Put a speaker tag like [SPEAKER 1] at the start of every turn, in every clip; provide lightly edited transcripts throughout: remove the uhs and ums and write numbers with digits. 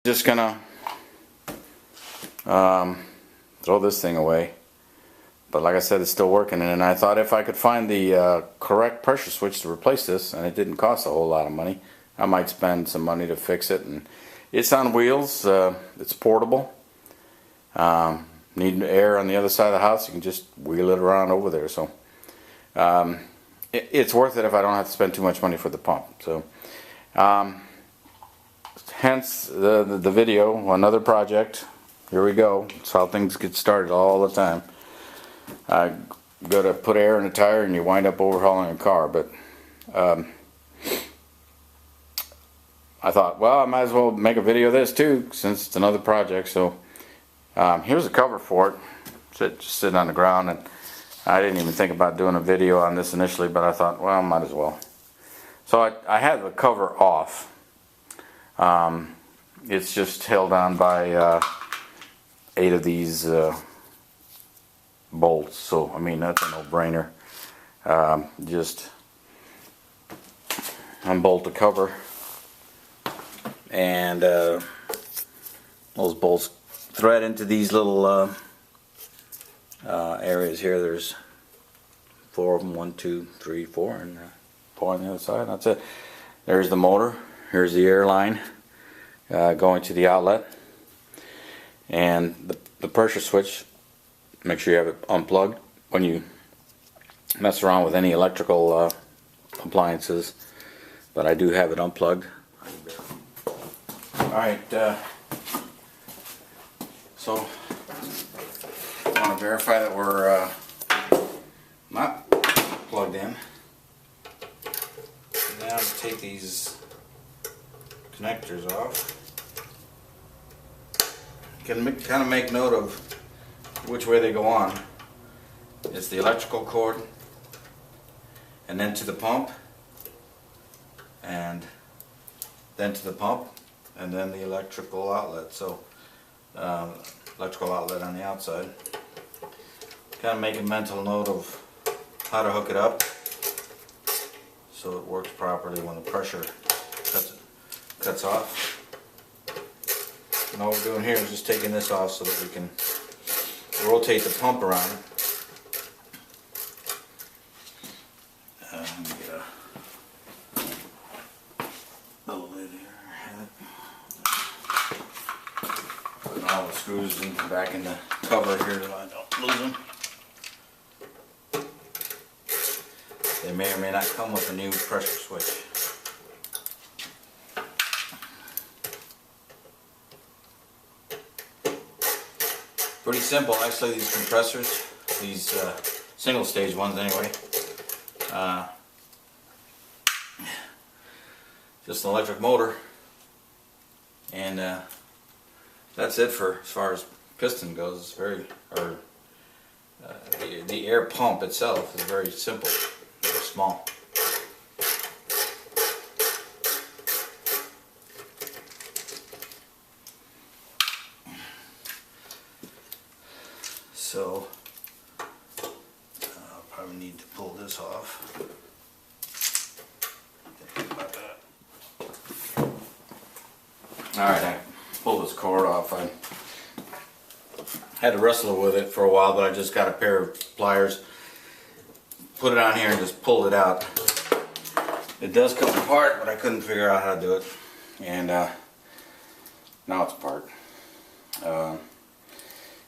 [SPEAKER 1] Just gonna throw this thing away, but like I said, it's still working, and I thought if I could find the correct pressure switch to replace this, and it didn't cost a whole lot of money, I might spend some money to fix it. And it's on wheels, it's portable. Need air on the other side of the house, you can just wheel it around over there. So it's worth it if I don't have to spend too much money for the pump. So hence the video, another project. Here we go. That's how things get started all the time. I go to put air in a tire and you wind up overhauling a car. But I thought, well, I might as well make a video of this too, since it's another project. So here's a cover for it. Just sitting on the ground, and I didn't even think about doing a video on this initially, but I thought, well, I might as well. So I had the cover off. It's just held on by 8 of these bolts, so I mean that's a no-brainer. Just unbolt the cover, and those bolts thread into these little areas here. There's 4 of them, 1, 2, 3, 4, and 4 on the other side. That's it. There's the motor. Here's the air line going to the outlet, and the pressure switch. Make sure you have it unplugged when you mess around with any electrical appliances, but I do have it unplugged. Alright, so I want to verify that we're not plugged in. Now to take these connectors off. You can kind of make note of which way they go on. It's the electrical cord, and then to the pump, and then to the pump, and then the electrical outlet. So electrical outlet on the outside. Kind of make a mental note of how to hook it up so it works properly when the pressure cuts off. And all we're doing here is just taking this off so that we can rotate the pump around. Let me get a lid here. Putting all the screws back in the cover here so I don't lose them. They may or may not come with a new pressure switch. Pretty simple, actually, these compressors, these single stage ones anyway. Just an electric motor, and that's it for as far as piston goes. It's very, the air pump itself is very simple, very small. So I'll probably need to pull this off. Alright, I pulled this cord off. I had to wrestle with it for a while, but I just got a pair of pliers, put it on here, and just pulled it out. It does come apart, but I couldn't figure out how to do it, and now it's apart.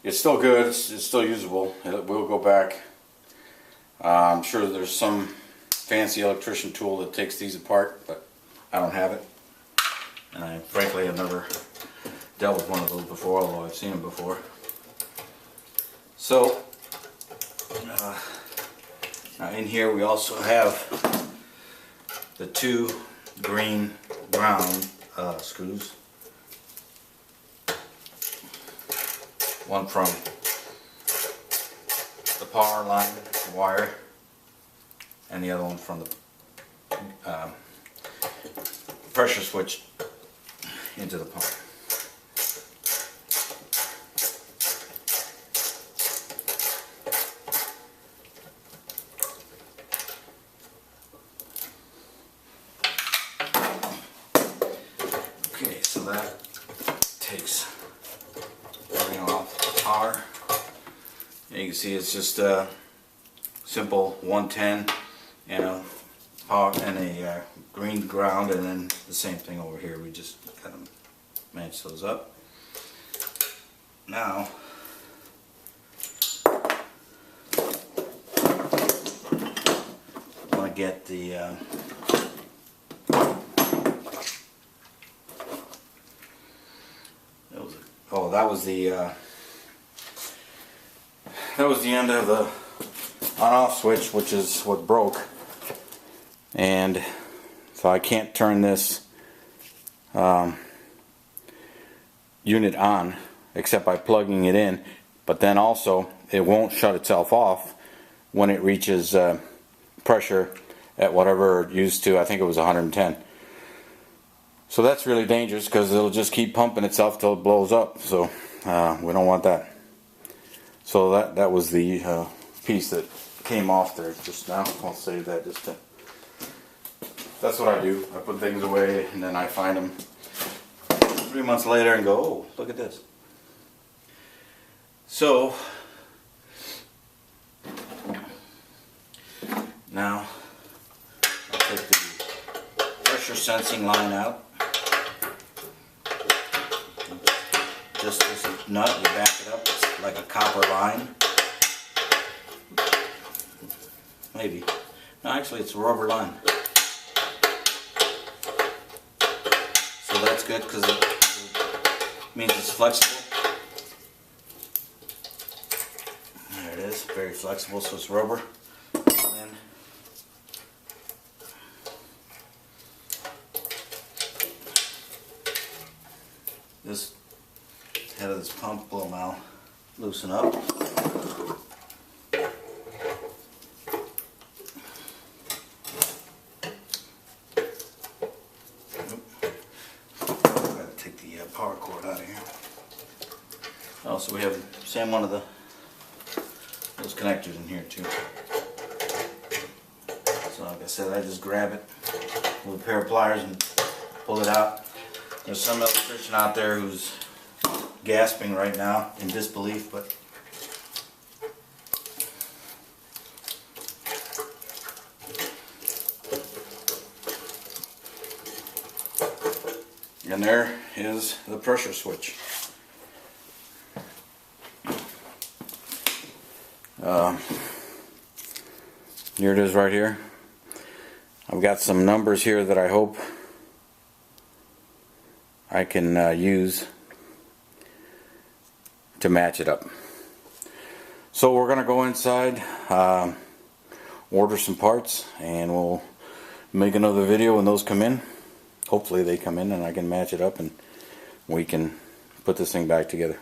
[SPEAKER 1] It's still good, it's still usable, it will go back. I'm sure there's some fancy electrician tool that takes these apart, but I don't have it. And I frankly have never dealt with one of those before, although I've seen them before. So, now in here we also have the 2 green ground screws. One from the power line wire, and the other one from the pressure switch into the pump. Okay, so that takes everything off the power. And you can see it's just a simple 110 and a power and a green ground, and then the same thing over here. We just kind of match those up. Now I want to get the that was the end of the on-off switch, which is what broke, and so I can't turn this unit on except by plugging it in, but then also it won't shut itself off when it reaches pressure at whatever it used to. I think it was 110. So that's really dangerous because it'll just keep pumping itself till it blows up. So we don't want that. So that was the piece that came off there just now. I'll save that just to. That's what I do. I put things away and then I find them 3 months later and go, oh, look at this. So now I'll take the pressure sensing line out. Just this nut, you back it up, it's like a copper line. Maybe. No, actually it's a rubber line. So that's good because it means it's flexible. There it is, very flexible, so it's rubber. And then this head of this pump will now loosen up. Gotta take the power cord out of here. Oh, so we have the same one of those connectors in here too. So like I said, I just grab it with a pair of pliers and pull it out. There's some electrician out there who's gasping right now in disbelief, but and there is the pressure switch. Here it is right here. I've got some numbers here that I hope I can use to match it up. So we're going to go inside, order some parts, and we'll make another video when those come in. Hopefully they come in and I can match it up and we can put this thing back together.